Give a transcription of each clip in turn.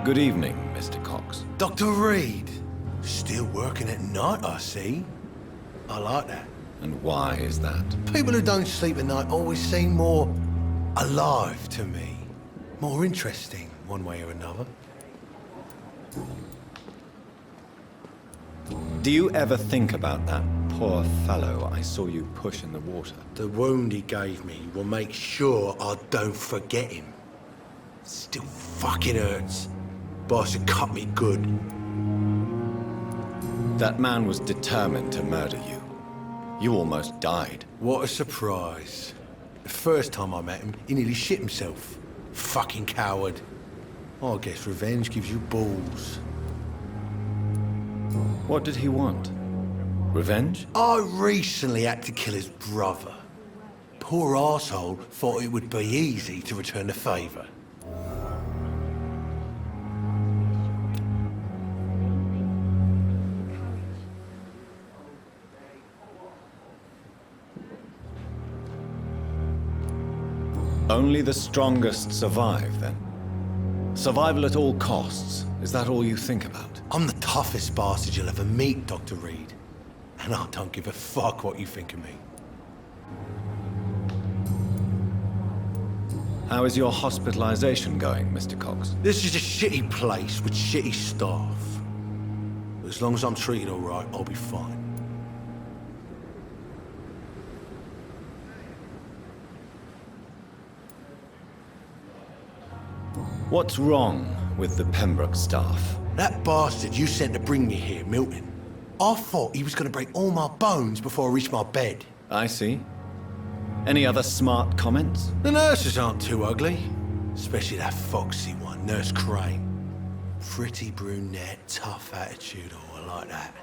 Good evening, Mr. Cox. Dr. Reed. Still working at night, I see. I like that. And why is that? People who don't sleep at night always seem more alive to me. More interesting, one way or another. Do you ever think about that poor fellow I saw you push in the water? The wound he gave me will make sure I don't forget him. Still fucking hurts. Boss had cut me good. That man was determined to murder you. You almost died. What a surprise. The first time I met him, he nearly shit himself. Fucking coward. I guess revenge gives you balls. What did he want? Revenge? I recently had to kill his brother. Poor arsehole thought it would be easy to return the favour. Only the strongest survive, then? Survival at all costs. Is that all you think about? I'm the toughest bastard you'll ever meet, Dr. Reed. And I don't give a fuck what you think of me. How is your hospitalization going, Mr. Cox? This is a shitty place with shitty staff. But as long as I'm treated all right, I'll be fine. What's wrong with the Pembroke staff? That bastard you sent to bring me here, Milton. I thought he was going to break all my bones before I reached my bed. I see. Any other smart comments? The nurses aren't too ugly. Especially that foxy one, Nurse Crane. Pretty brunette, tough attitude, oh, I like that.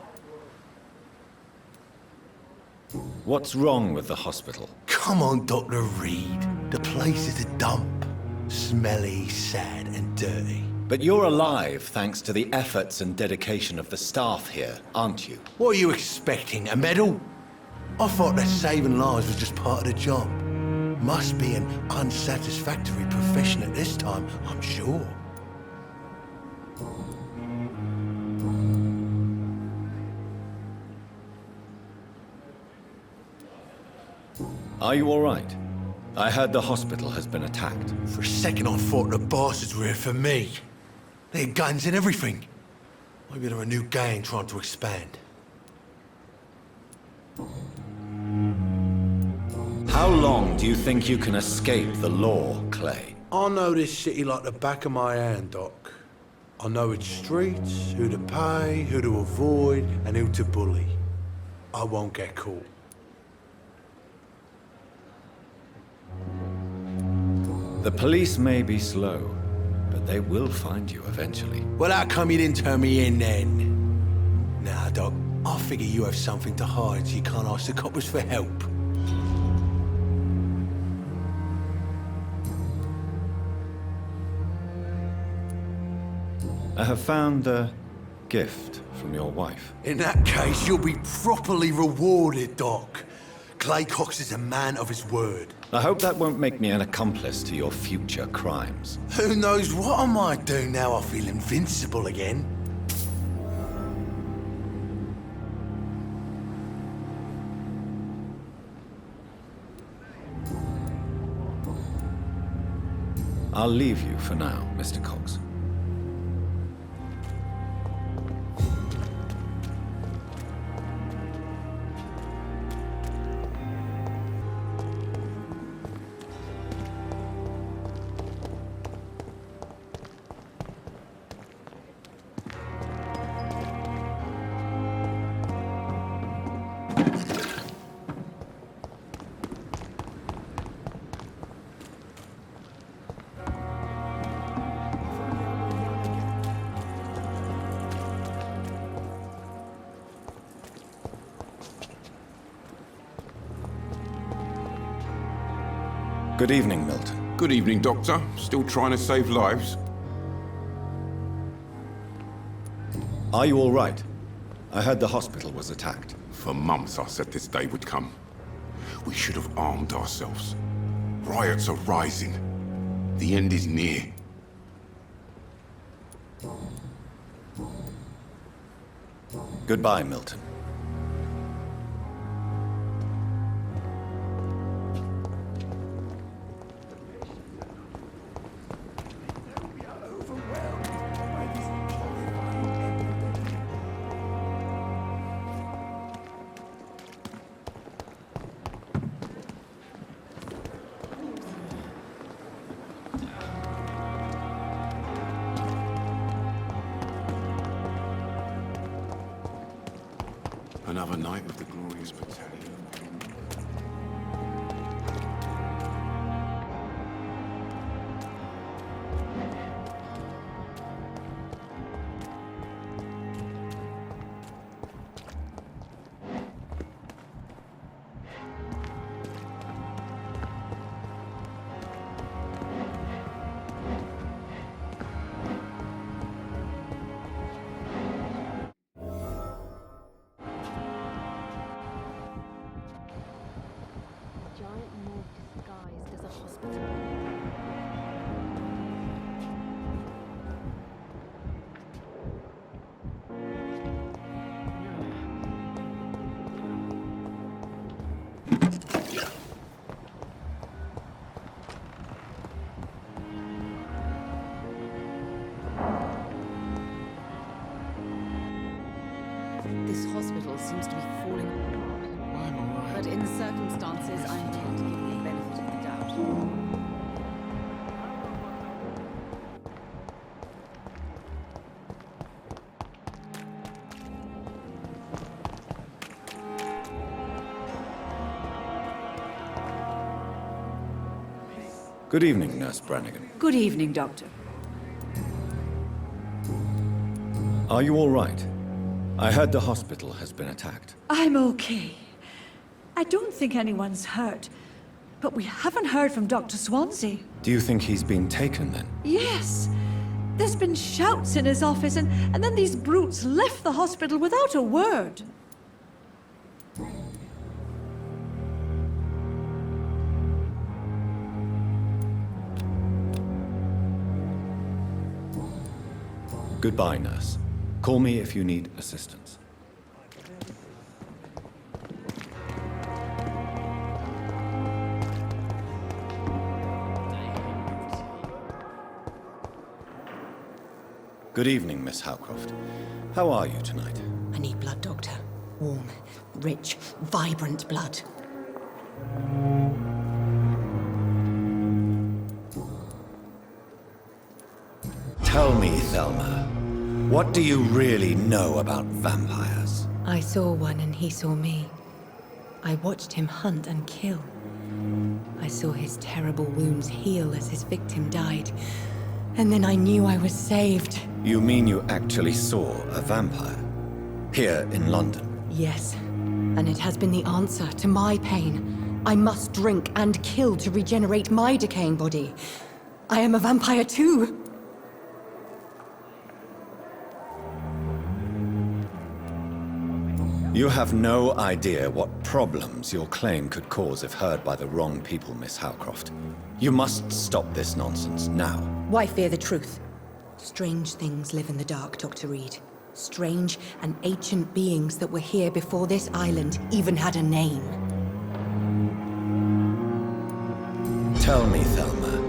What's wrong with the hospital? Come on, Dr. Reed. The place is a dump. Smelly, sad, and dirty. But you're alive thanks to the efforts and dedication of the staff here, aren't you? What are you expecting, a medal? I thought that saving lives was just part of the job. Must be an unsatisfactory profession at this time, I'm sure. Are you all right? I heard the hospital has been attacked. For a second I thought the bastards were here for me. They had guns and everything. Maybe they're a new gang trying to expand. How long do you think you can escape the law, Clay? I know this city like the back of my hand, Doc. I know its streets, who to pay, who to avoid, and who to bully. I won't get caught. The police may be slow, but they will find you eventually. Well, how come you didn't turn me in then? Nah, Doc, I figure you have something to hide so you can't ask the coppers for help. I have found a gift from your wife. In that case, you'll be properly rewarded, Doc. Clay Cox is a man of his word. I hope that won't make me an accomplice to your future crimes. Who knows what I might do now I feel invincible again. I'll leave you for now, Mr. Cox. Good evening, Milton. Good evening, Doctor. Still trying to save lives? Are you all right? I heard the hospital was attacked. For months I said this day would come. We should have armed ourselves. Riots are rising. The end is near. Goodbye, Milton. Another night with the glorious battalion. This hospital seems to be falling apart. I'm all right. But in the circumstances, I intend to give you the benefit of the doubt. Good evening, Nurse Brannigan. Good evening, Doctor. Are you all right? I heard the hospital has been attacked. I'm okay. I don't think anyone's hurt, but we haven't heard from Dr. Swansea. Do you think he's been taken then? Yes. There's been shouts in his office, and then these brutes left the hospital without a word. Goodbye, nurse. Call me if you need assistance. Good evening, Miss Howcroft. How are you tonight? I need blood, Doctor. Warm, rich, vibrant blood. Tell me, Thelma, what do you really know about vampires? I saw one and he saw me. I watched him hunt and kill. I saw his terrible wounds heal as his victim died. And then I knew I was saved. You mean you actually saw a vampire? Here in London? Yes, and it has been the answer to my pain. I must drink and kill to regenerate my decaying body. I am a vampire too. You have no idea what problems your claim could cause if heard by the wrong people, Miss Howcroft. You must stop this nonsense now. Why fear the truth? Strange things live in the dark, Dr. Reed. Strange and ancient beings that were here before this island even had a name. Tell me, Thelma,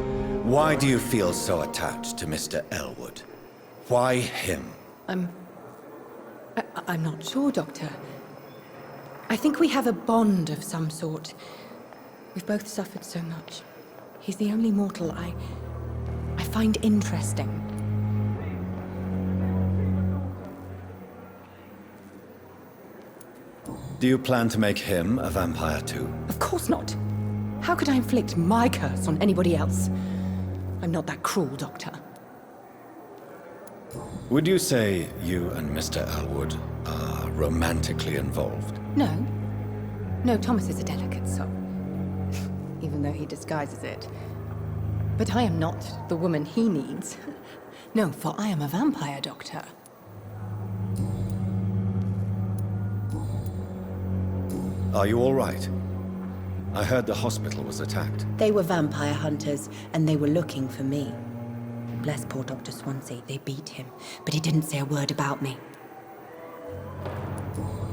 why do you feel so attached to Mr. Elwood? Why him? I'm not sure, Doctor. I think we have a bond of some sort. We've both suffered so much. He's the only mortal I find interesting. Do you plan to make him a vampire too? Of course not. How could I inflict my curse on anybody else? I'm not that cruel, Doctor. Would you say you and Mr. Elwood are romantically involved? No. No, Thomas is a delicate soul. Even though he disguises it. But I am not the woman he needs. No, for I am a vampire, Doctor. Are you all right? I heard the hospital was attacked. They were vampire hunters, and they were looking for me. Bless poor Dr. Swansea, they beat him, but he didn't say a word about me.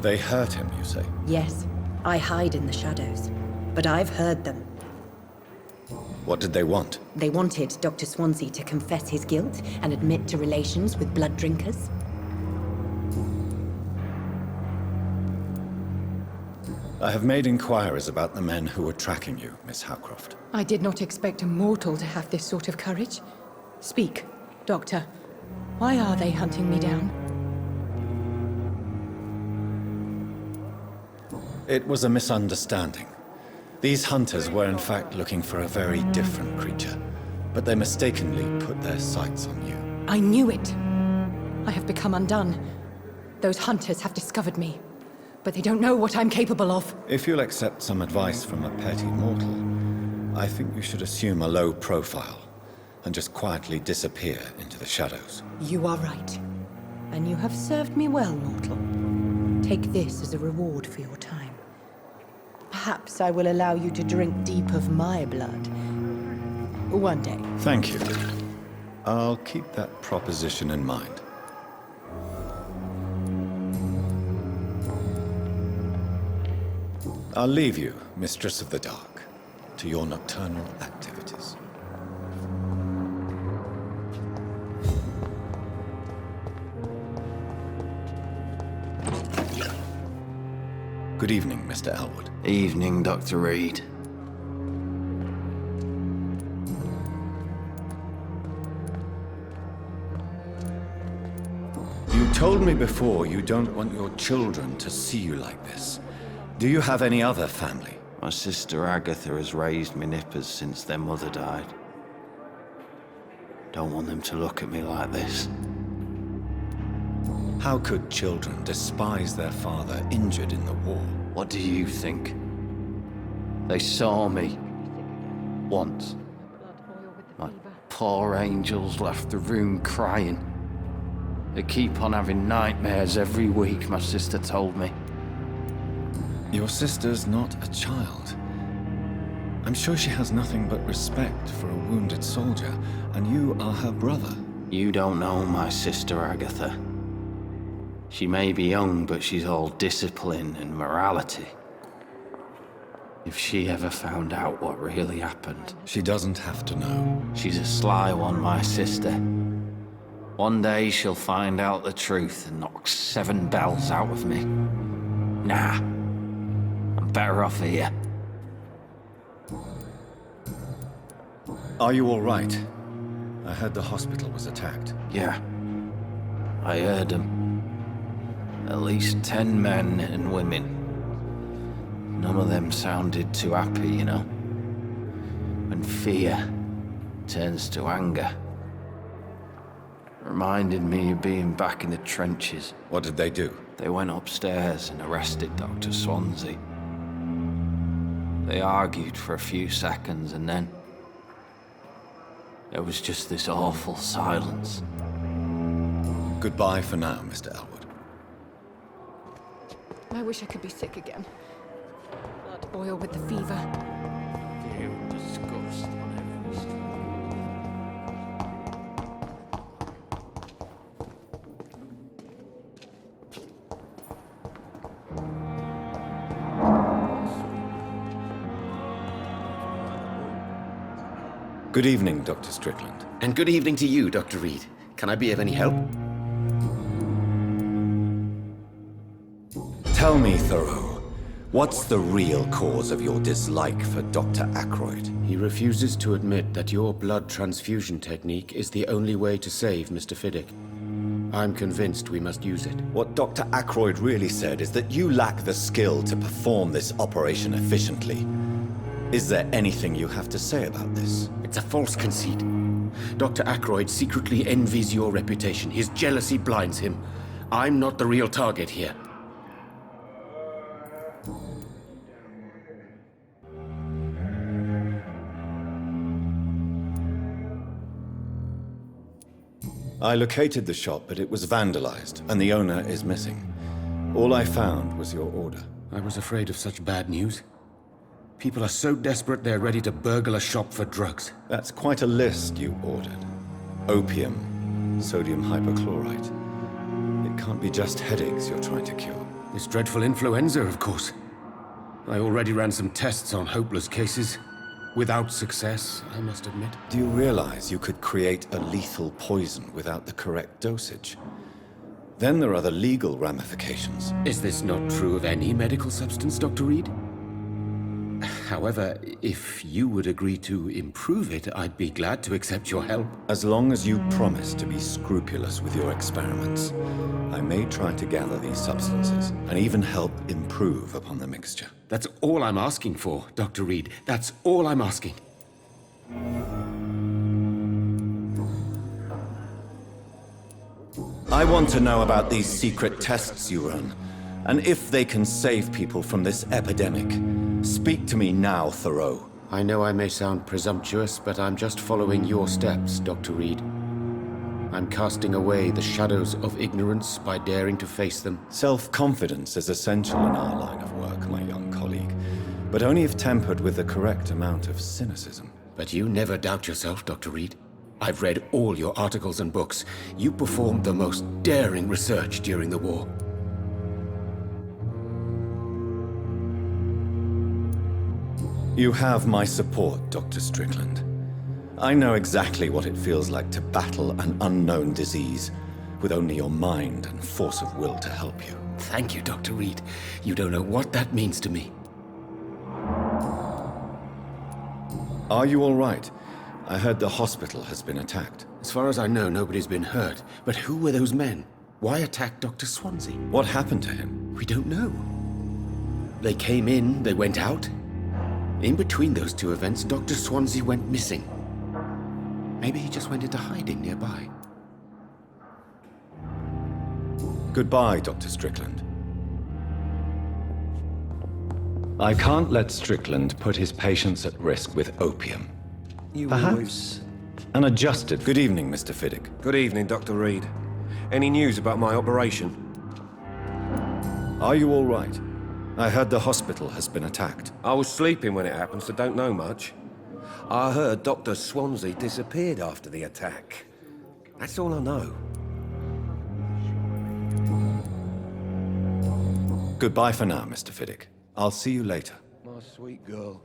They hurt him, you say? Yes, I hide in the shadows, but I've heard them. What did they want? They wanted Dr. Swansea to confess his guilt and admit to relations with blood drinkers. I have made inquiries about the men who were tracking you, Miss Howcroft. I did not expect a mortal to have this sort of courage. Speak, Doctor. Why are they hunting me down? It was a misunderstanding. These hunters were in fact looking for a very different creature, but they mistakenly put their sights on you. I knew it. I have become undone. Those hunters have discovered me, but they don't know what I'm capable of. If you'll accept some advice from a petty mortal, I think you should assume a low profile and just quietly disappear into the shadows. You are right. And you have served me well, mortal. Take this as a reward for your time. Perhaps I will allow you to drink deep of my blood. One day. Thank you. I'll keep that proposition in mind. I'll leave you, Mistress of the Dark, to your nocturnal activities. Good evening, Mr. Elwood. Evening, Dr. Reed. You told me before you don't want your children to see you like this. Do you have any other family? My sister Agatha has raised me nippers since their mother died. Don't want them to look at me like this. How could children despise their father injured in the war? What do you think? They saw me. Once. My poor angels left the room crying. They keep on having nightmares every week, my sister told me. Your sister's not a child. I'm sure she has nothing but respect for a wounded soldier, and you are her brother. You don't know my sister Agatha. She may be young, but she's all discipline and morality. If she ever found out what really happened... She doesn't have to know. She's a sly one, my sister. One day she'll find out the truth and knock 7 bells out of me. Nah. I'm better off here. Are you all right? I heard the hospital was attacked. Yeah. I heard them. At least 10 men and women. None of them sounded too happy, you know. When fear turns to anger. Reminded me of being back in the trenches. What did they do? They went upstairs and arrested Dr. Swansea. They argued for a few seconds and then... there was just this awful silence. Goodbye for now, Mr. Elwood. I wish I could be sick again. Blood boil with the fever. Feel disgust on every step. Good evening, Dr. Strickland. And good evening to you, Dr. Reed. Can I be of any help? Tell me, Thoreau, what's the real cause of your dislike for Dr. Ackroyd? He refuses to admit that your blood transfusion technique is the only way to save Mr. Fiddick. I'm convinced we must use it. What Dr. Ackroyd really said is that you lack the skill to perform this operation efficiently. Is there anything you have to say about this? It's a false conceit. Dr. Ackroyd secretly envies your reputation. His jealousy blinds him. I'm not the real target here. I located the shop, but it was vandalized, and the owner is missing. All I found was your order. I was afraid of such bad news. People are so desperate they're ready to burgle a shop for drugs. That's quite a list you ordered. Opium, sodium hypochlorite. It can't be just headaches you're trying to cure. This dreadful influenza, of course. I already ran some tests on hopeless cases. Without success, I must admit. Do you realize you could create a lethal poison without the correct dosage? Then there are the legal ramifications. Is this not true of any medical substance, Dr. Reed? However, if you would agree to improve it, I'd be glad to accept your help. As long as you promise to be scrupulous with your experiments, I may try to gather these substances and even help improve upon the mixture. That's all I'm asking for, Dr. Reed. That's all I'm asking. I want to know about these secret tests you run, and if they can save people from this epidemic. Speak to me now, Thoreau. I know I may sound presumptuous, but I'm just following your steps, Dr. Reed. I'm casting away the shadows of ignorance by daring to face them. Self-confidence is essential in our line of work, my young colleague, but only if tempered with the correct amount of cynicism. But you never doubt yourself, Dr. Reed. I've read all your articles and books. You performed the most daring research during the war. You have my support, Dr. Strickland. I know exactly what it feels like to battle an unknown disease with only your mind and force of will to help you. Thank you, Dr. Reed. You don't know what that means to me. Are you all right? I heard the hospital has been attacked. As far as I know, nobody's been hurt. But who were those men? Why attack Dr. Swansea? What happened to him? We don't know. They came in, they went out. In between those two events, Dr. Swansea went missing. Maybe he just went into hiding nearby. Goodbye, Dr. Strickland. I can't let Strickland put his patients at risk with opium. Perhaps an adjusted... Good evening, Mr. Fiddick. Good evening, Dr. Reed. Any news about my operation? Are you all right? I heard the hospital has been attacked. I was sleeping when it happened, so don't know much. I heard Dr. Swansea disappeared after the attack. That's all I know. Goodbye for now, Mr. Fiddick. I'll see you later. My sweet girl.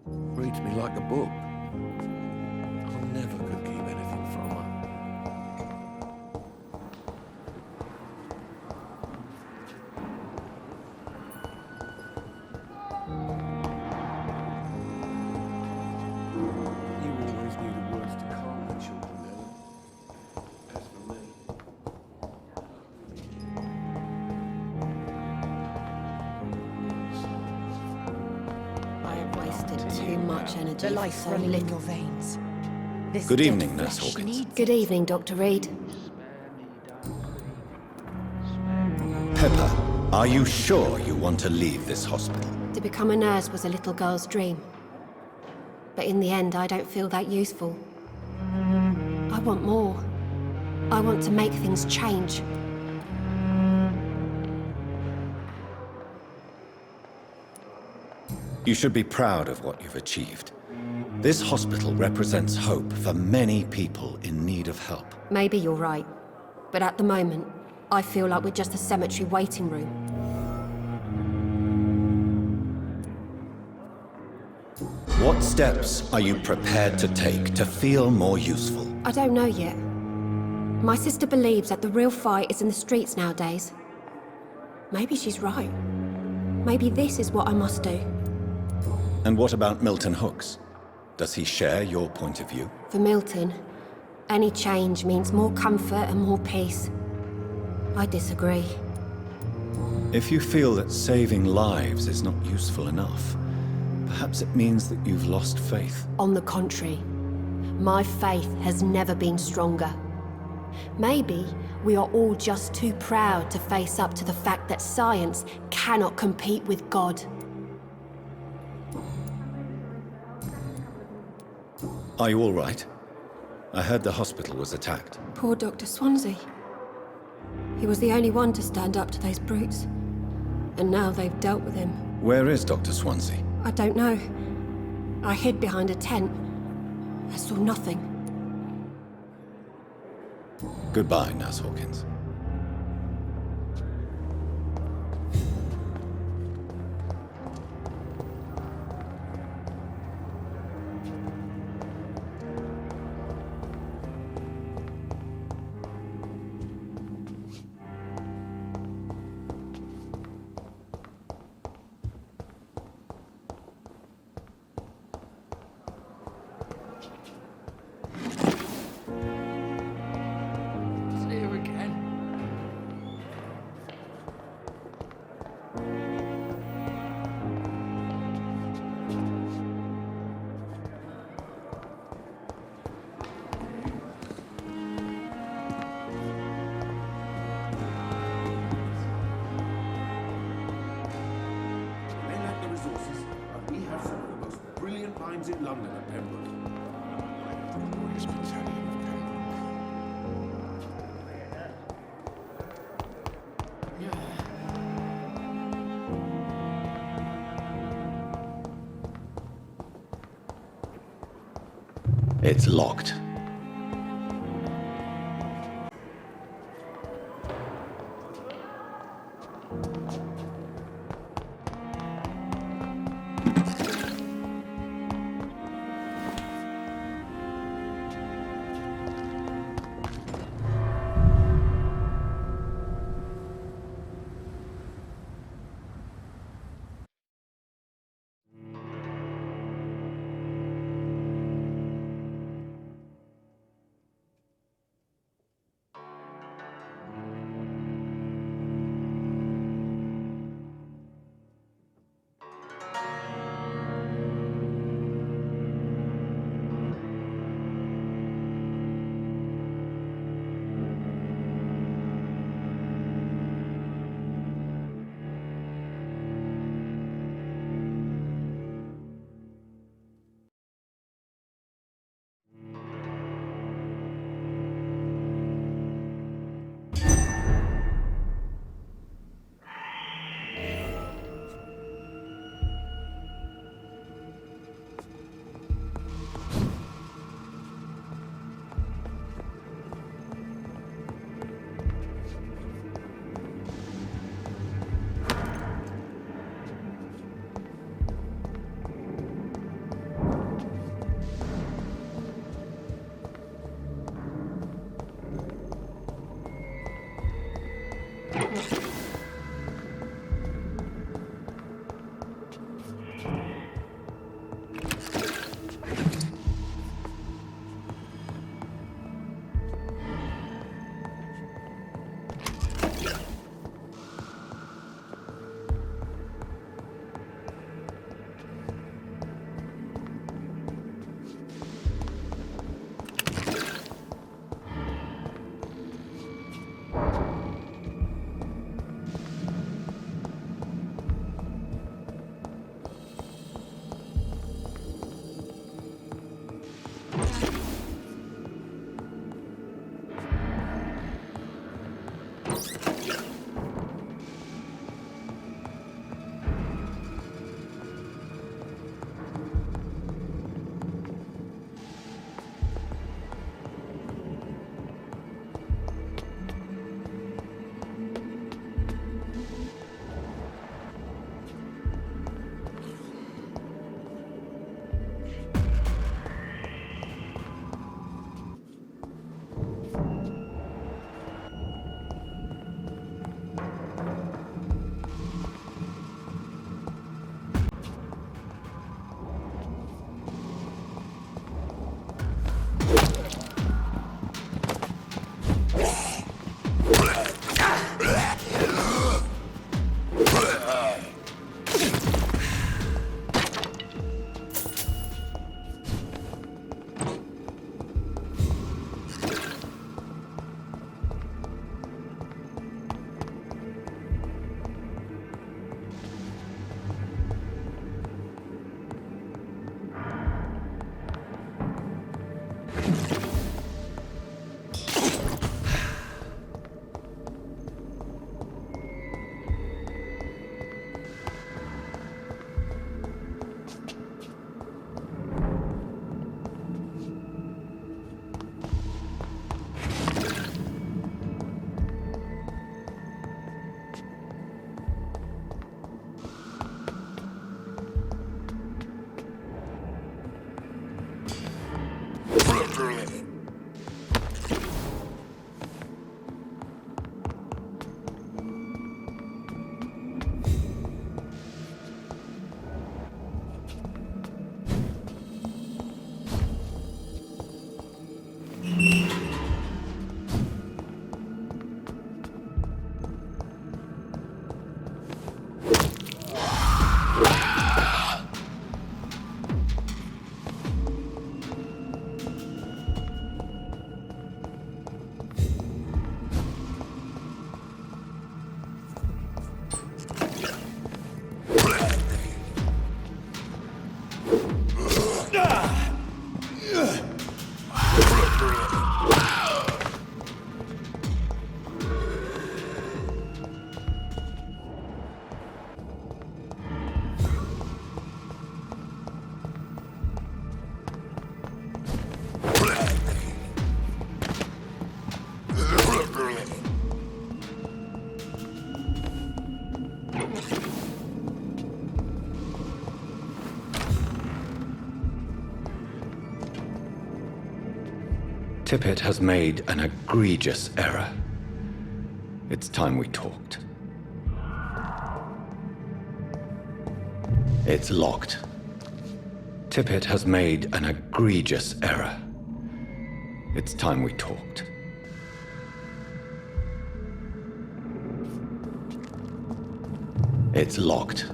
Reads me like a book. I never could keep anything from her. You always knew the words to calm the children, Ellen. As for me... I have wasted too much energy The for life so running in little. your veins. This Good dead evening, Nurse flesh Hawkins. needs Good evening, Dr. Reed. Pepper, are you sure you want to leave this hospital? To become a nurse was a little girl's dream. But in the end, I don't feel that useful. I want more. I want to make things change. You should be proud of what you've achieved. This hospital represents hope for many people in need of help. Maybe you're right. But at the moment, I feel like we're just a cemetery waiting room. What steps are you prepared to take to feel more useful? I don't know yet. My sister believes that the real fight is in the streets nowadays. Maybe she's right. Maybe this is what I must do. And what about Milton Hooks? Does he share your point of view? For Milton, any change means more comfort and more peace. I disagree. If you feel that saving lives is not useful enough, perhaps it means that you've lost faith. On the contrary, my faith has never been stronger. Maybe we are all just too proud to face up to the fact that science cannot compete with God. Are you all right? I heard the hospital was attacked. Poor Dr. Swansea. He was the only one to stand up to those brutes. And now they've dealt with him. Where is Dr. Swansea? I don't know. I hid behind a tent. I saw nothing. Goodbye, Nurse Hawkins. Transit London at Pembroke. Royals Battalion of Pembroke. It's locked. Tippett has made an egregious error. It's time we talked. It's locked. Tippett has made an egregious error. It's time we talked. It's locked.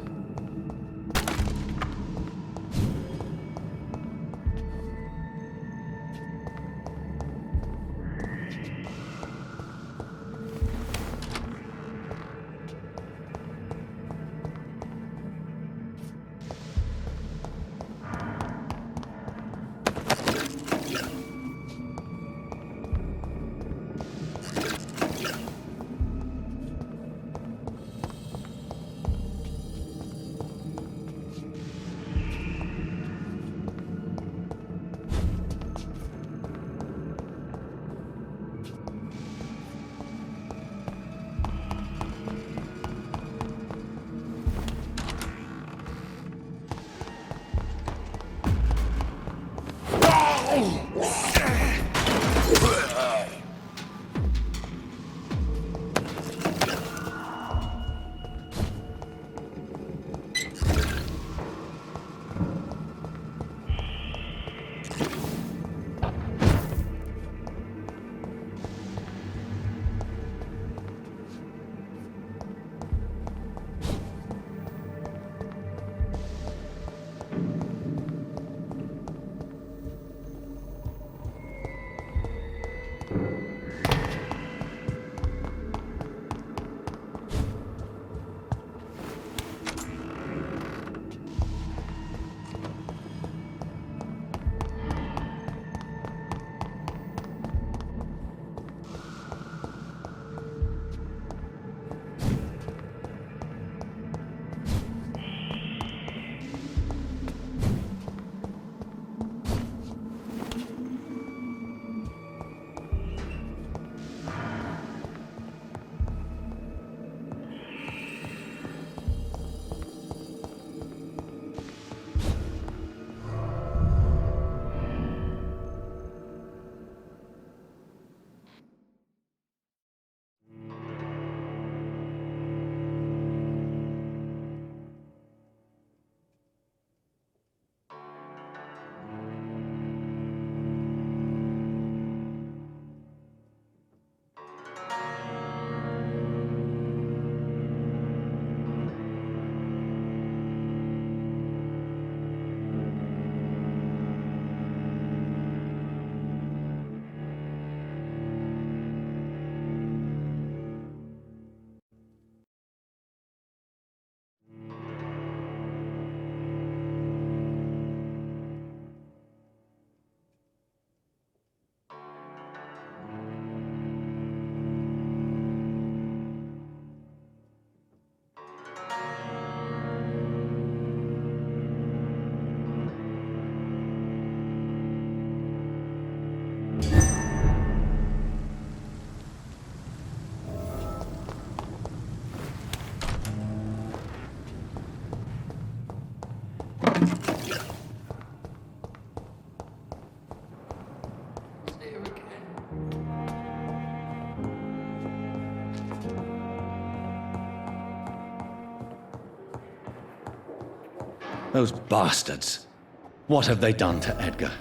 Those bastards. What have they done to Edgar?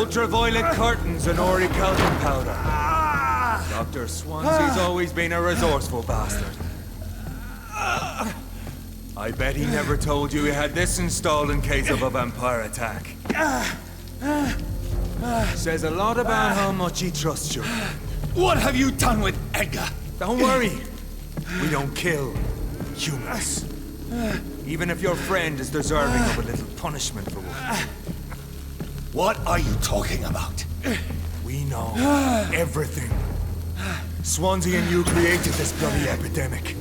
Ultraviolet curtains and orichalcum powder. Dr. Swansea's always been a resourceful bastard. I bet he never told you he had this installed in case of a vampire attack. Says a lot about how much he trusts you. What have you done with Edgar? Don't worry. We don't kill humans. Even if your friend is deserving of a little punishment for one. What are you talking about? We know everything. Swansea and you created this bloody epidemic.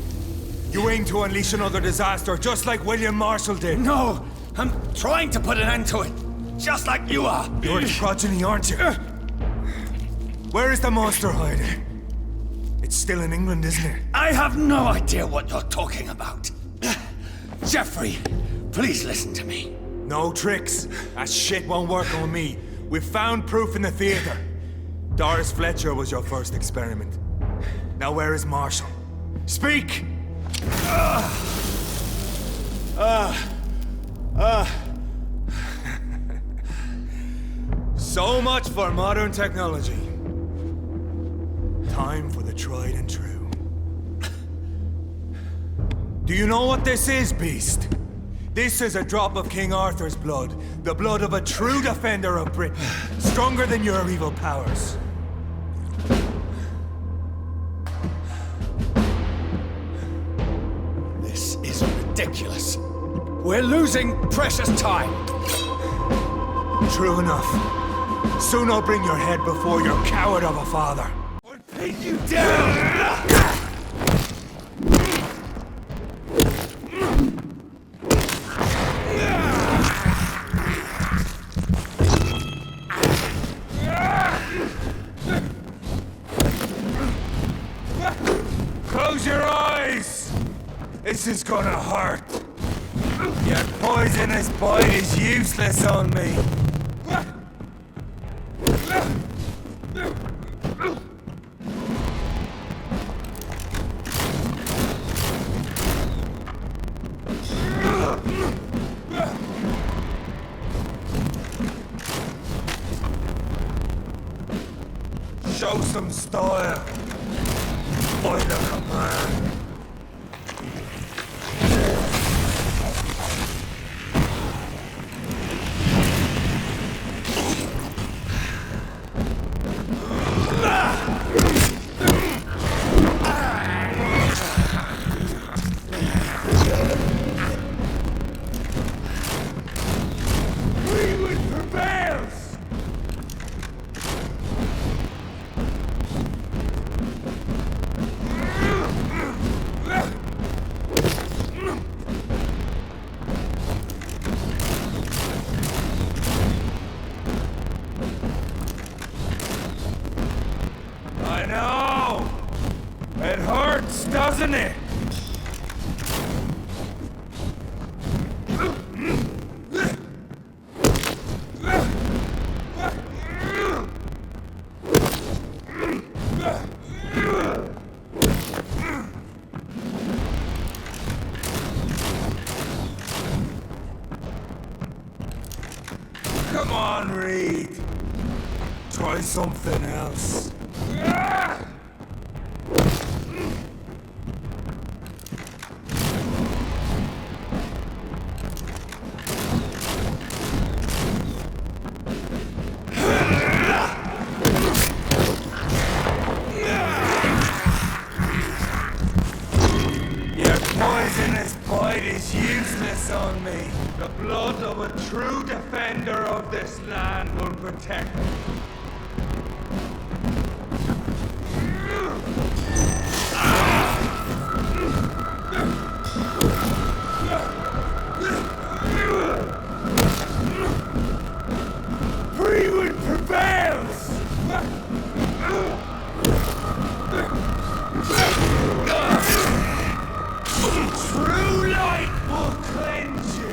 You aim to unleash another disaster, just like William Marshall did. No! I'm trying to put an end to it, just like you are. You're the progeny, aren't you? Where is the monster hiding? It's still in England, isn't it? I have no idea what you're talking about. Jeffrey, please listen to me. No tricks. That shit won't work on me. We've found proof in the theater. Doris Fletcher was your first experiment. Now where is Marshall? Speak! So much for modern technology. Time for the tried and true. Do you know what this is, Beast? This is a drop of King Arthur's blood. The blood of a true defender of Britain. Stronger than your evil powers. This is ridiculous. We're losing precious time. True enough. Soon I'll bring your head before your coward of a father. I'll pin you down! Close your eyes! This is gonna hurt. Your poisonous bite is useless on me. Show some style. By the command. Doesn't it? Come on, Reed. Try something else. Poisonous bite is useless on me. The blood of a true defender of this land will protect me. Freewood prevails! True light will cleanse you!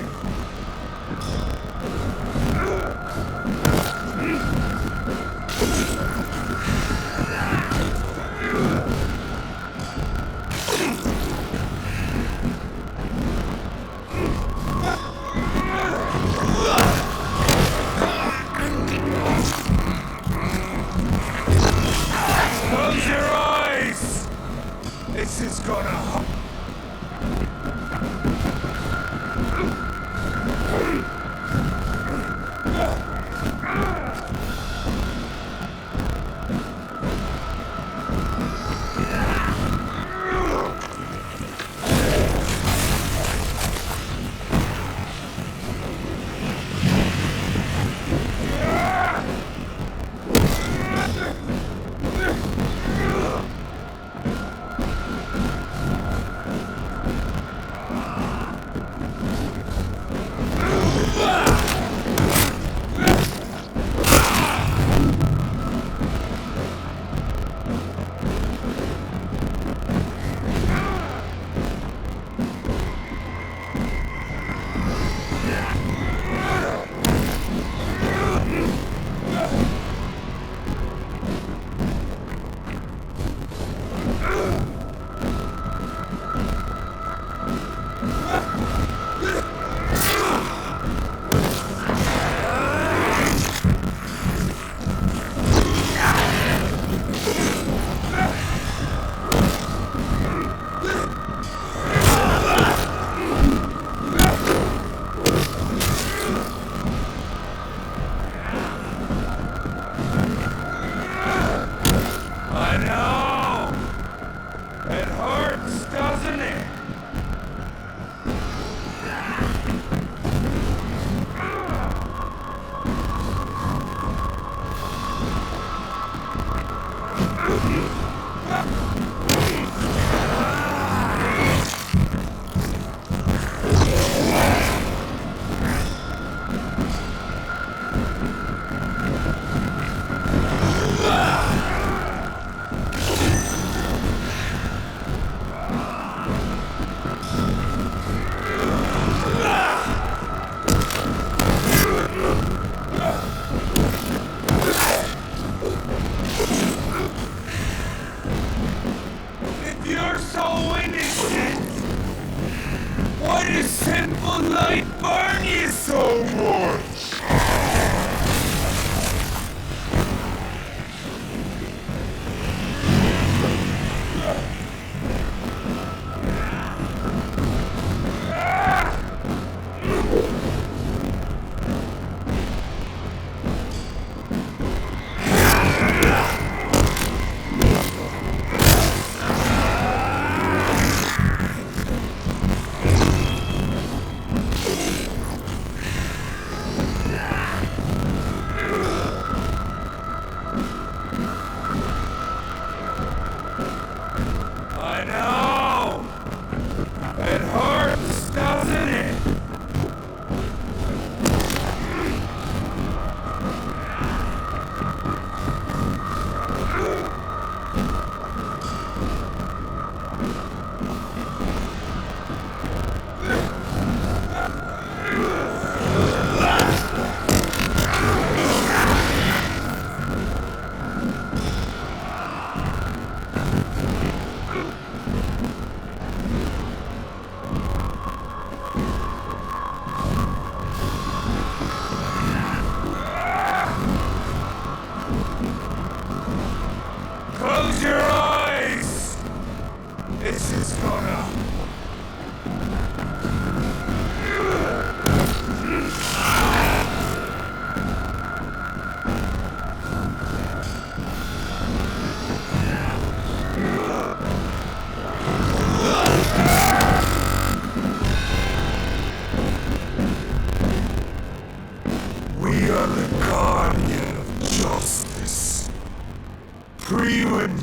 the sinful light burn you so much?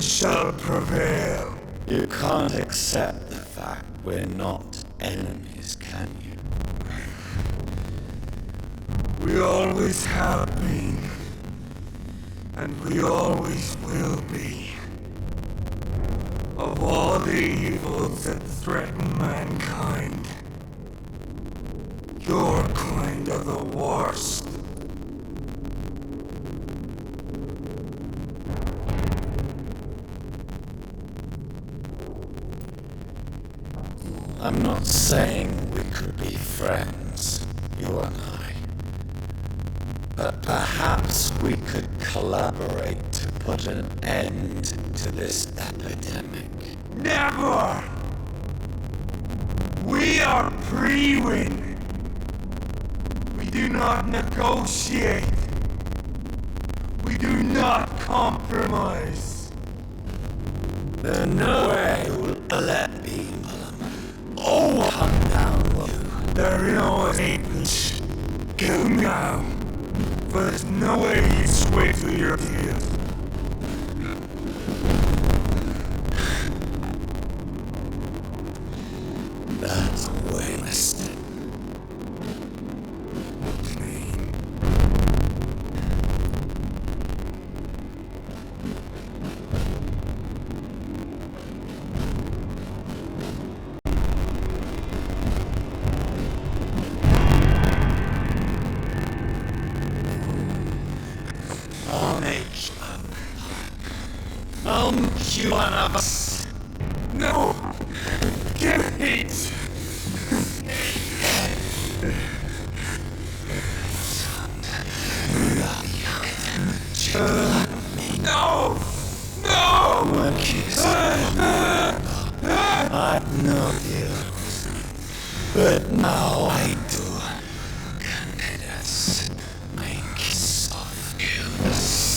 Shall prevail. You can't accept the fact we're not enemies, can you? We always have been. And we always will be. Of all the evils that threaten mankind, your kind are the worst. I'm not saying we could be friends, you and I. But perhaps we could collaborate to put an end to this epidemic. Never! We are pre-win. We do not negotiate. We do not compromise. There's no way we'll let people hunt down you. There is no escaping. Kill me now. For there's no way you sway through your tears. That's wasted. I'll make you one of us. No! Give it! No! No! I know you, but now I do. Candidates make soft kills.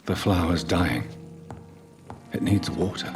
The flower's dying. It needs water.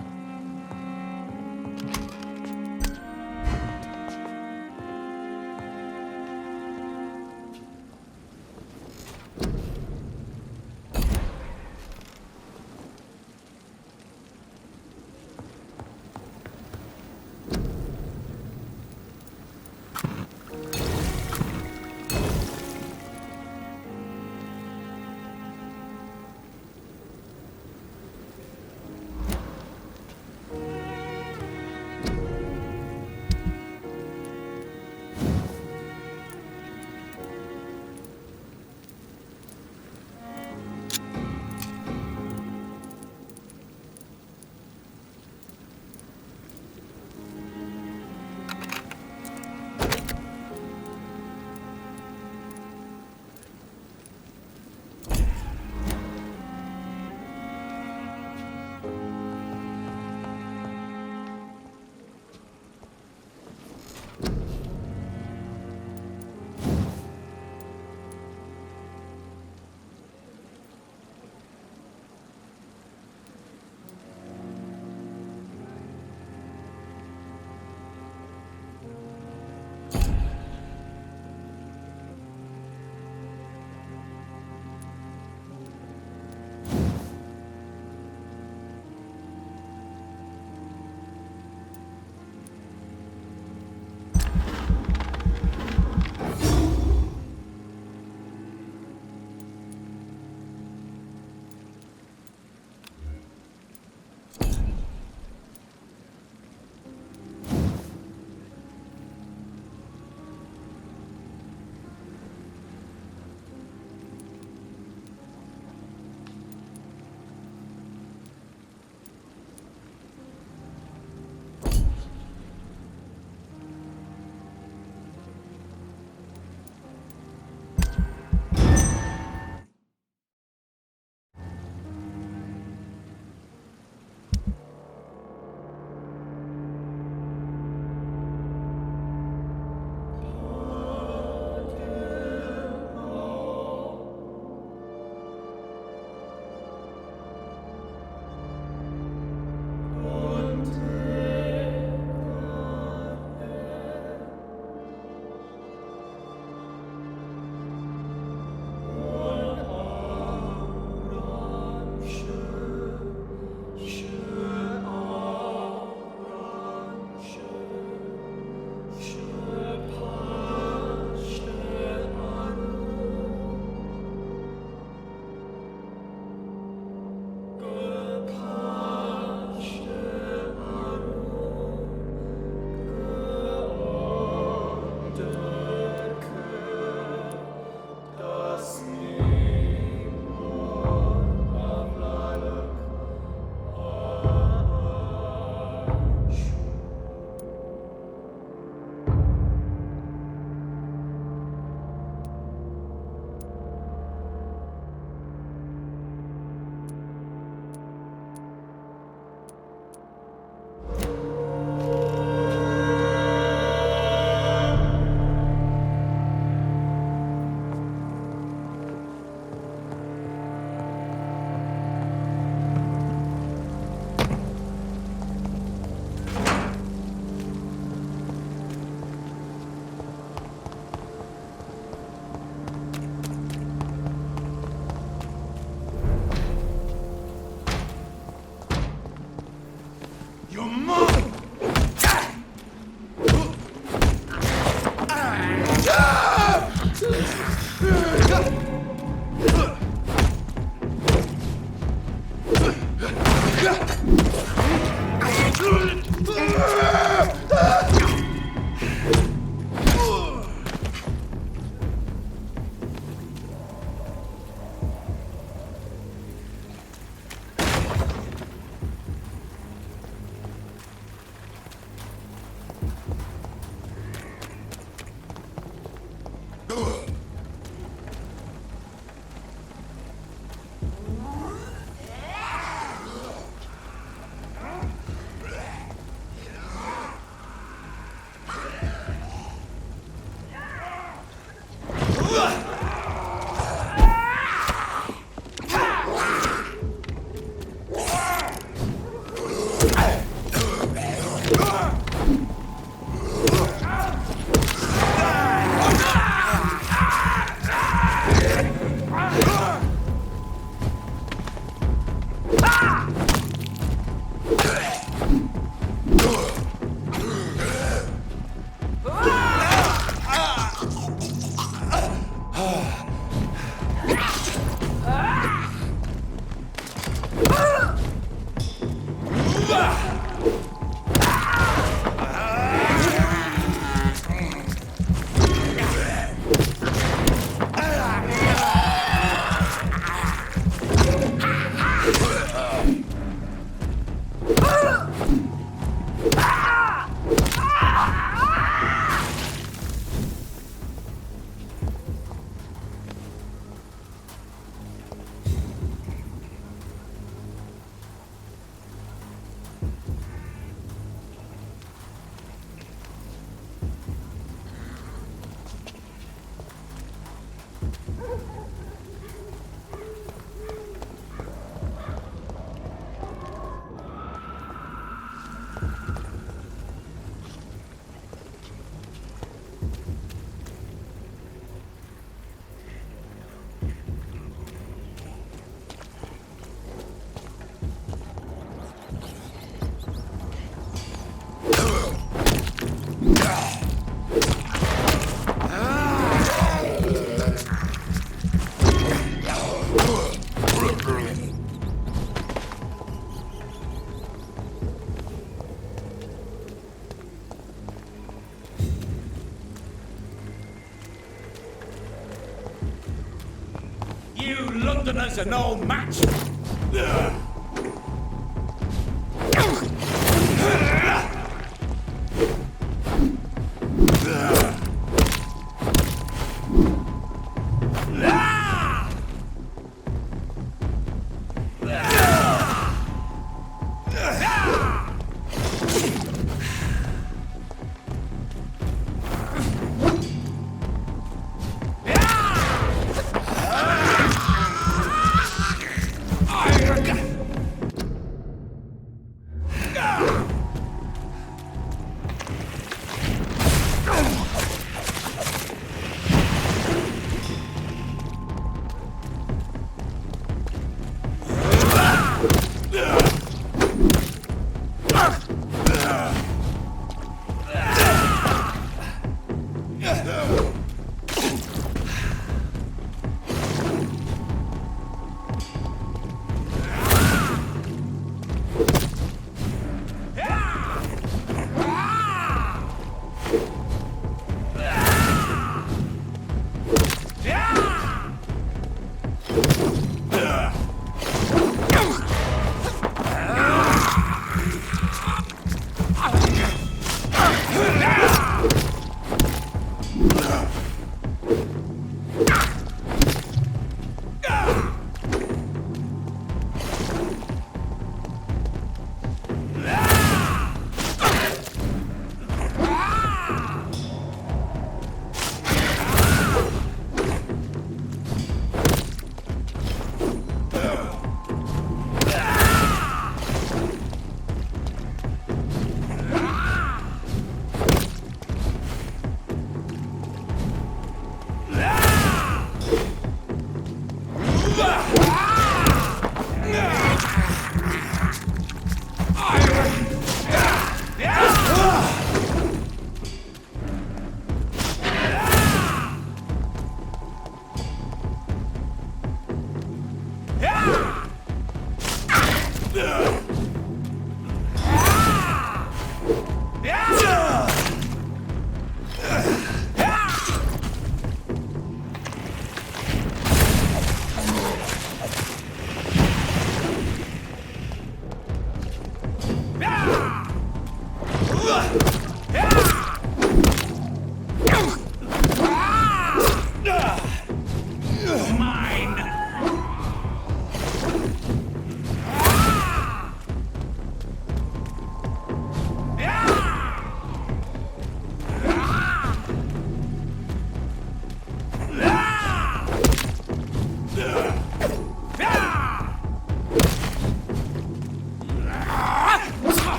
you Londoners are no match.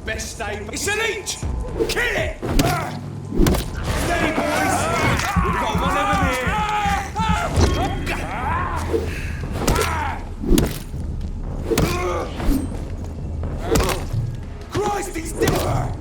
Best day. It's a leech! Kill it! Steady, boys! We've got one of them here! Christ, he's dead!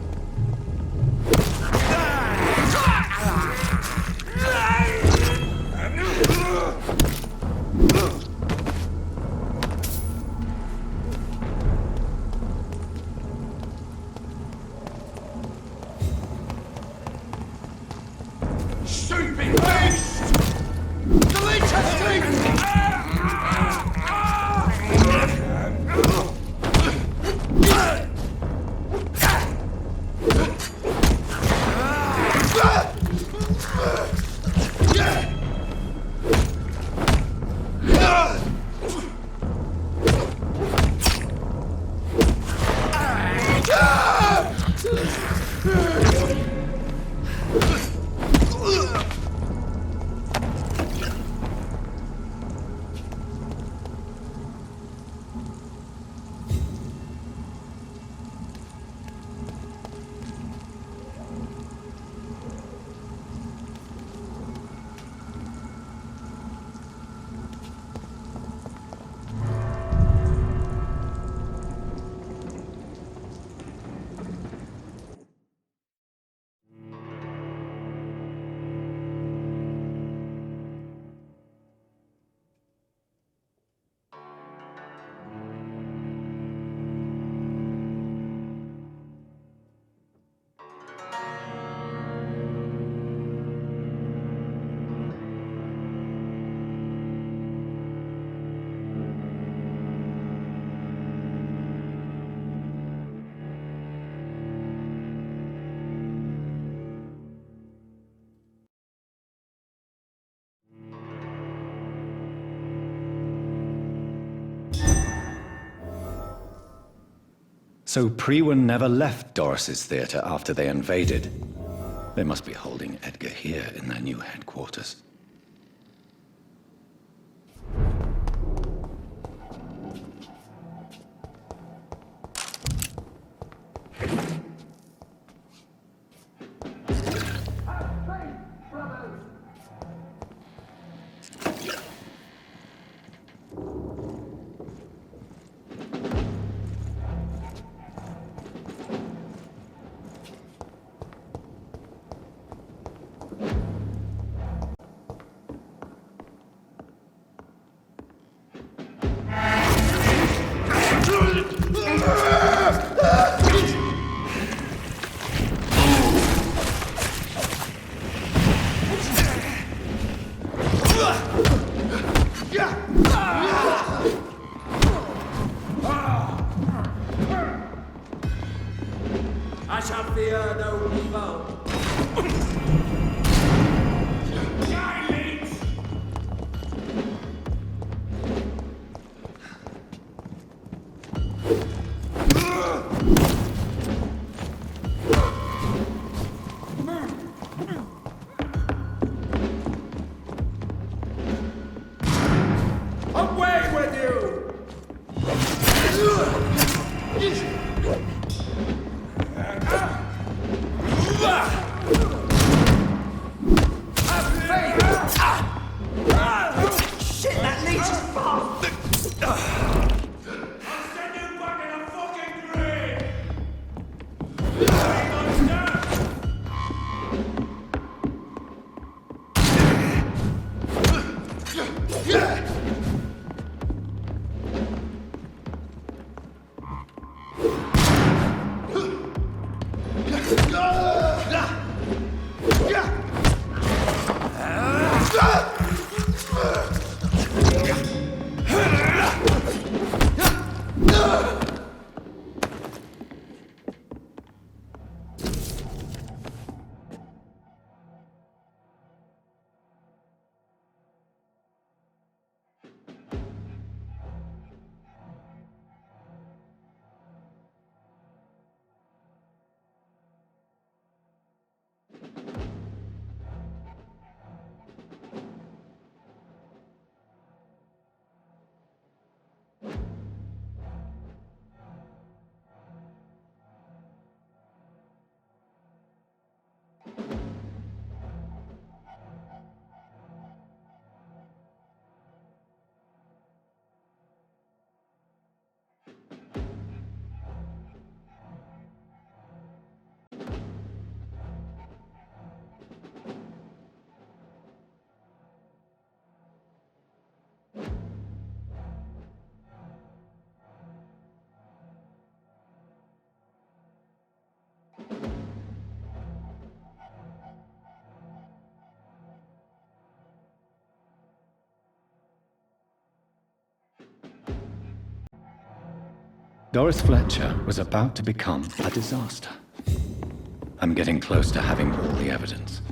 So Prewen never left Doris's theatre after they invaded. They must be holding Edgar here in their new headquarters. Doris Fletcher was about to become a disaster. I'm getting close to having all the evidence.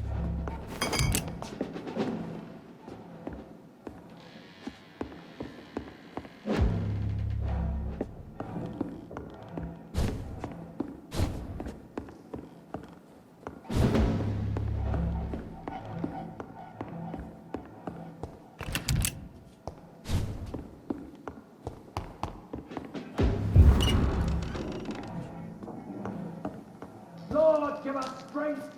Lord, give us strength!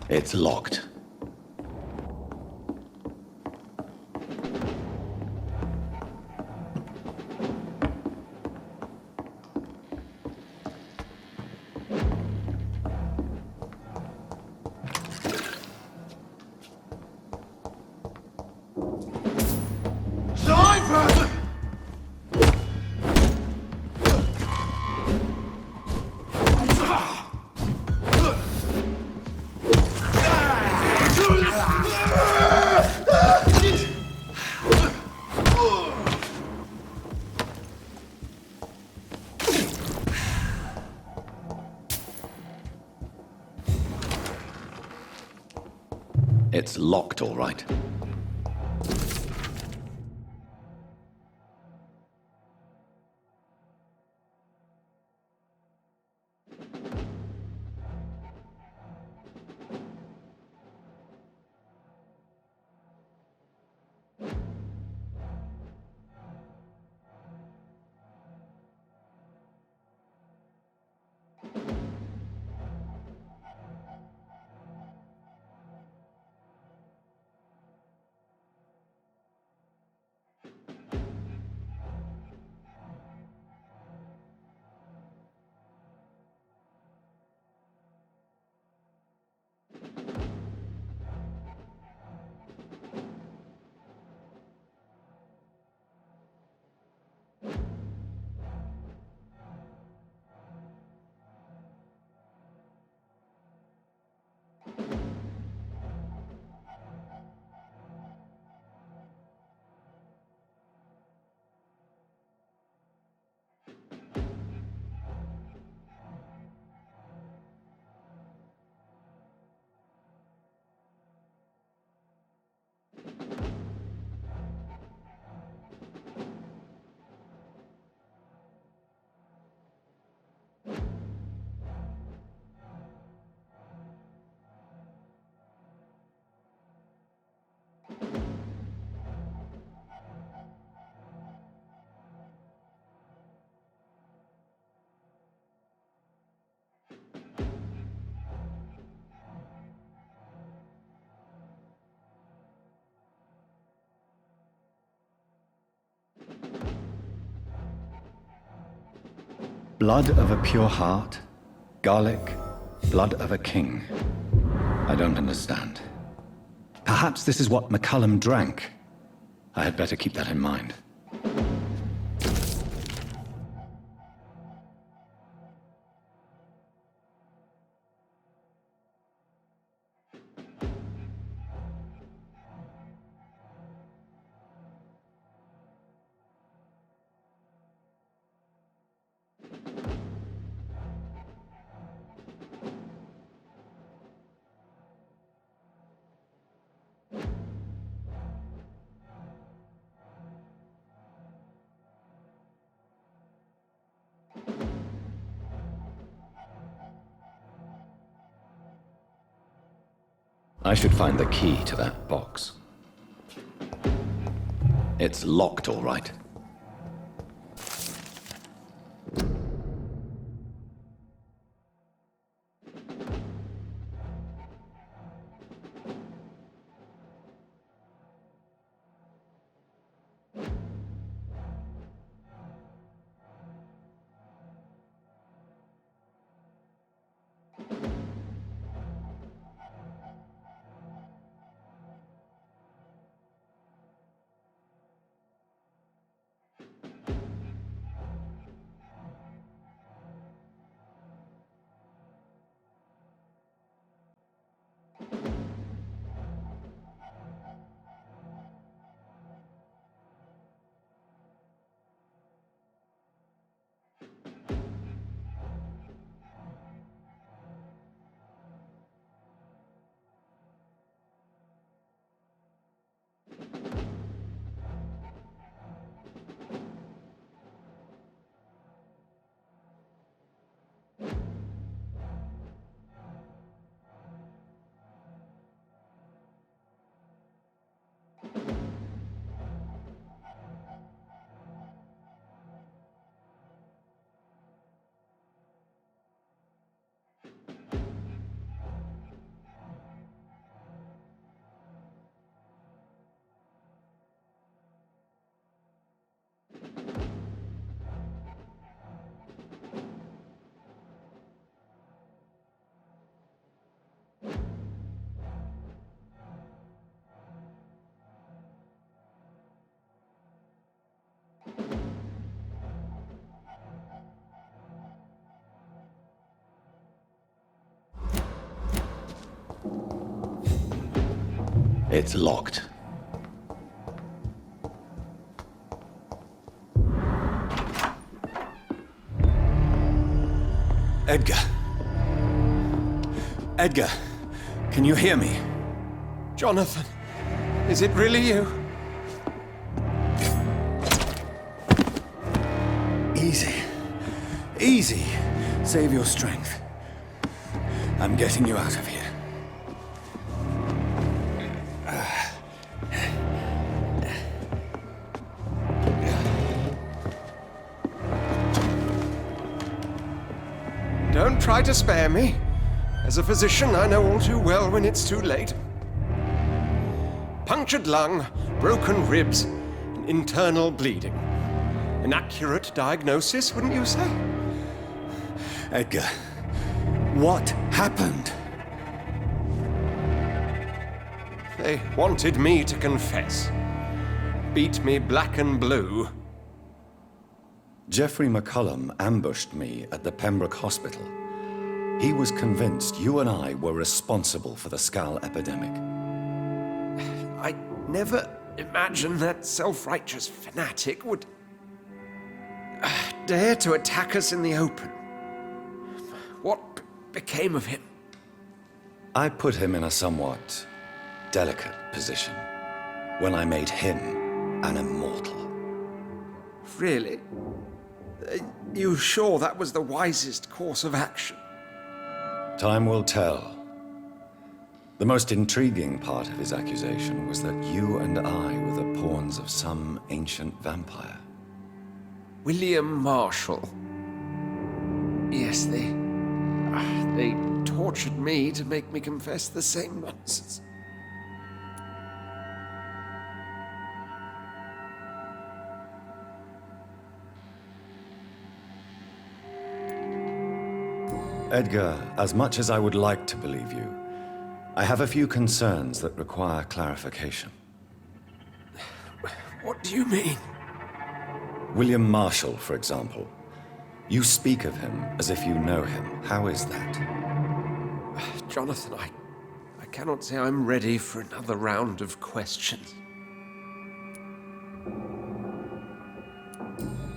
It's locked. It's locked, all right. Blood of a pure heart, garlic, blood of a king. I don't understand. Perhaps this is what McCullum drank. I had better keep that in mind. I should find the key to that box. It's locked, all right. It's locked. Edgar. Edgar, can you hear me? Jonathan, is it really you? Easy. Easy. Save your strength. I'm getting you out of here. Don't try to spare me. As a physician, I know all too well when it's too late. Punctured lung, broken ribs, and internal bleeding. An accurate diagnosis, wouldn't you say? Edgar, what happened? They wanted me to confess. Beat me black and blue. Jeffrey McCullum ambushed me at the Pembroke Hospital. He was convinced you and I were responsible for the Skal epidemic. I never imagined that self-righteous fanatic would dare to attack us in the open. What became of him? I put him in a somewhat delicate position when I made him an immortal. Really? You sure that was the wisest course of action? Time will tell. The most intriguing part of his accusation was that you and I were the pawns of some ancient vampire. William Marshall. Yes, they tortured me to make me confess the same nonsense. Edgar, as much as I would like to believe you, I have a few concerns that require clarification. What do you mean? William Marshall, for example. You speak of him as if you know him. How is that? Jonathan, I cannot say I'm ready for another round of questions.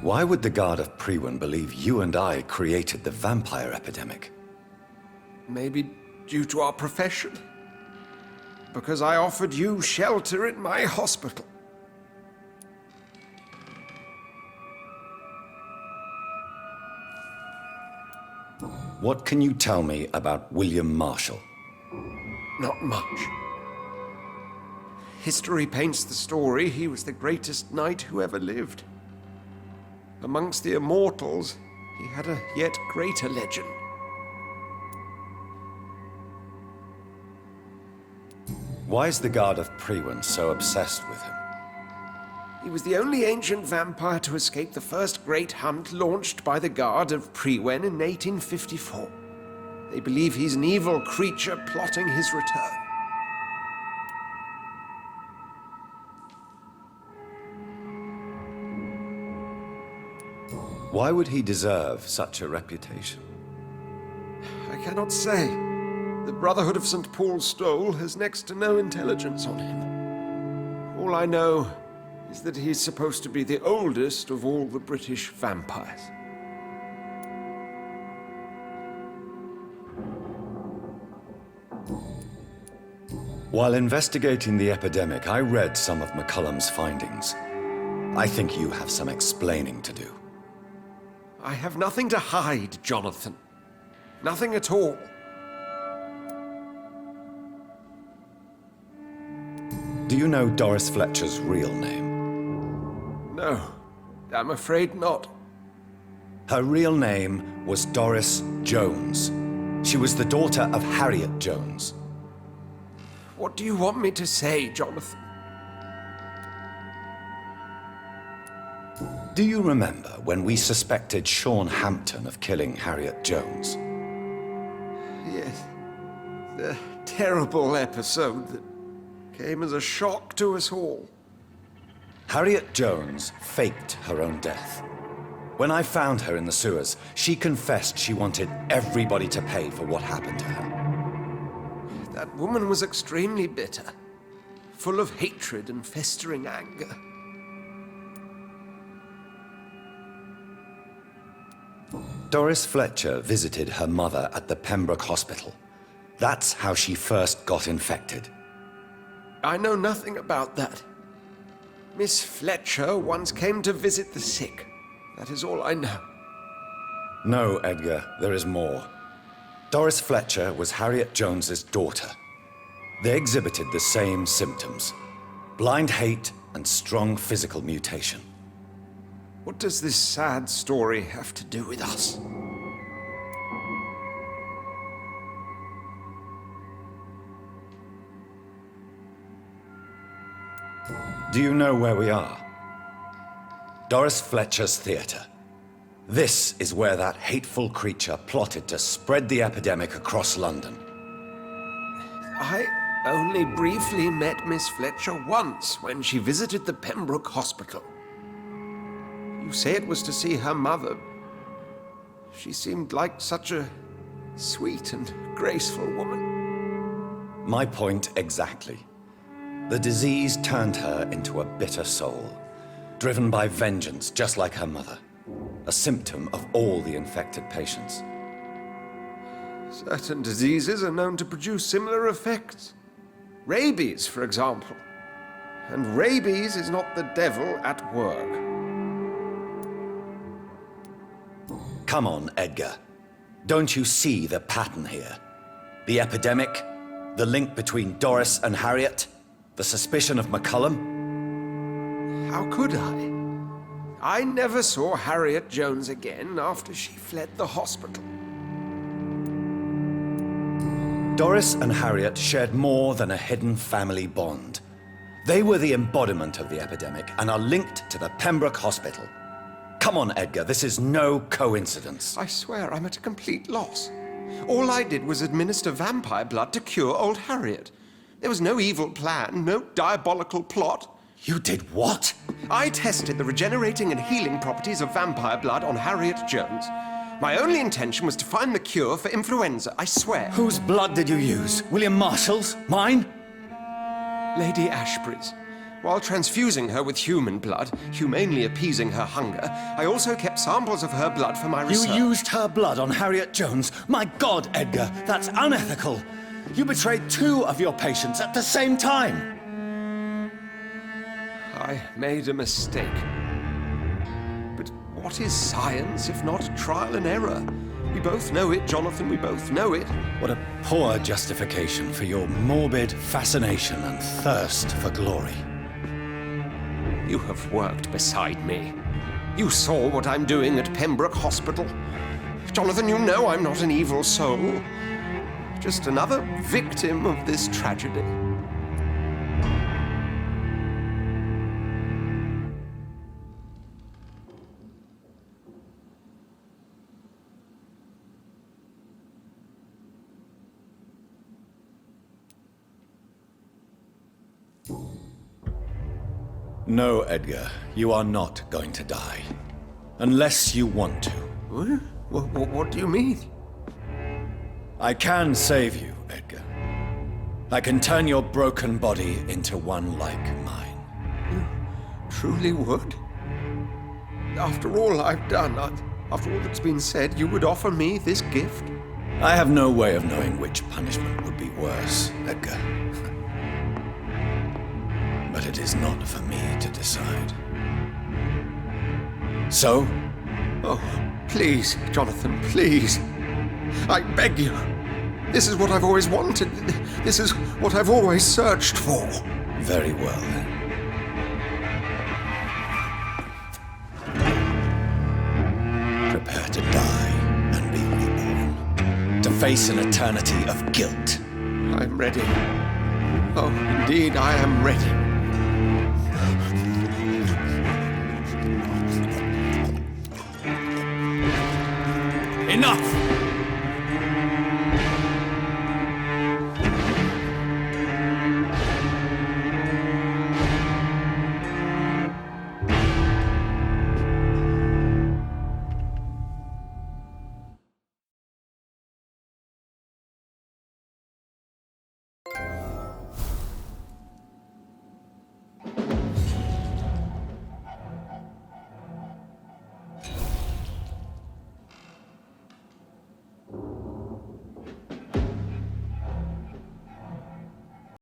Why would the Guard of Priwen believe you and I created the vampire epidemic? Maybe due to our profession. Because I offered you shelter in my hospital. What can you tell me about William Marshall? Not much. History paints the story he was the greatest knight who ever lived. Amongst the immortals, he had a yet greater legend. Why is the Guard of Priwen so obsessed with him? He was the only ancient vampire to escape the first great hunt launched by the Guard of Priwen in 1854. They believe he's an evil creature plotting his return. Why would he deserve such a reputation? I cannot say. The Brotherhood of St. Paul's Stole has next to no intelligence on him. All I know is that he's supposed to be the oldest of all the British vampires. While investigating the epidemic, I read some of McCullum's findings. I think you have some explaining to do. I have nothing to hide, Jonathan. Nothing at all. Do you know Doris Fletcher's real name? No, I'm afraid not. Her real name was Doris Jones. She was the daughter of Harriet Jones. What do you want me to say, Jonathan? Do you remember when we suspected Sean Hampton of killing Harriet Jones? Yes. The terrible episode that came as a shock to us all. Harriet Jones faked her own death. When I found her in the sewers, she confessed she wanted everybody to pay for what happened to her. That woman was extremely bitter. full of hatred and festering anger. Doris Fletcher visited her mother at the Pembroke Hospital. That's how she first got infected. I know nothing about that. Miss Fletcher once came to visit the sick. That is all I know. No, Edgar, there is more. Doris Fletcher was Harriet Jones's daughter. They exhibited the same symptoms: blind hate and strong physical mutation. What does this sad story have to do with us? Do you know where we are? Doris Fletcher's theater. This is where that hateful creature plotted to spread the epidemic across London. I only briefly met Miss Fletcher once when she visited the Pembroke Hospital. You say it was to see her mother. She seemed like such a sweet and graceful woman. My point exactly. The disease turned her into a bitter soul, driven by vengeance just like her mother. A symptom of all the infected patients. Certain diseases are known to produce similar effects. Rabies, for example. And rabies is not the devil at work. Come on, Edgar. Don't you see the pattern here? The epidemic, the link between Doris and Harriet, the suspicion of McCullum? How could I? I never saw Harriet Jones again after she fled the hospital. Doris and Harriet shared more than a hidden family bond. They were the embodiment of the epidemic and are linked to the Pembroke Hospital. Come on, Edgar, this is no coincidence. I swear I'm at a complete loss. All I did was administer vampire blood to cure old Harriet. There was no evil plan, no diabolical plot. You did what? I tested the regenerating and healing properties of vampire blood on Harriet Jones. My only intention was to find the cure for influenza, I swear. Whose blood did you use? William Marshall's? Mine? Lady Ashbury's. While transfusing her with human blood, humanely appeasing her hunger, I also kept samples of her blood for my research. You used her blood on Harriet Jones? My God, Edgar, that's unethical. You betrayed 2 of your patients at the same time. I made a mistake. But what is science if not trial and error? We both know it, Jonathan, we both know it. What a poor justification for your morbid fascination and thirst for glory. You have worked beside me. You saw what I'm doing at Pembroke Hospital. Jonathan, you know I'm not an evil soul. Just another victim of this tragedy. No, Edgar, you are not going to die. Unless you want to. What do you mean? I can save you, Edgar. I can turn your broken body into one like mine. You truly would? After all I've done, after all that's been said, you would offer me this gift? I have no way of knowing which punishment would be worse, Edgar. But it is not for me to decide. So? Oh, please, Jonathan, please. I beg you. This is what I've always wanted. This is what I've always searched for. Very well, then. Prepare to die and be reborn. To face an eternity of guilt. I'm ready. Oh, indeed, I am ready.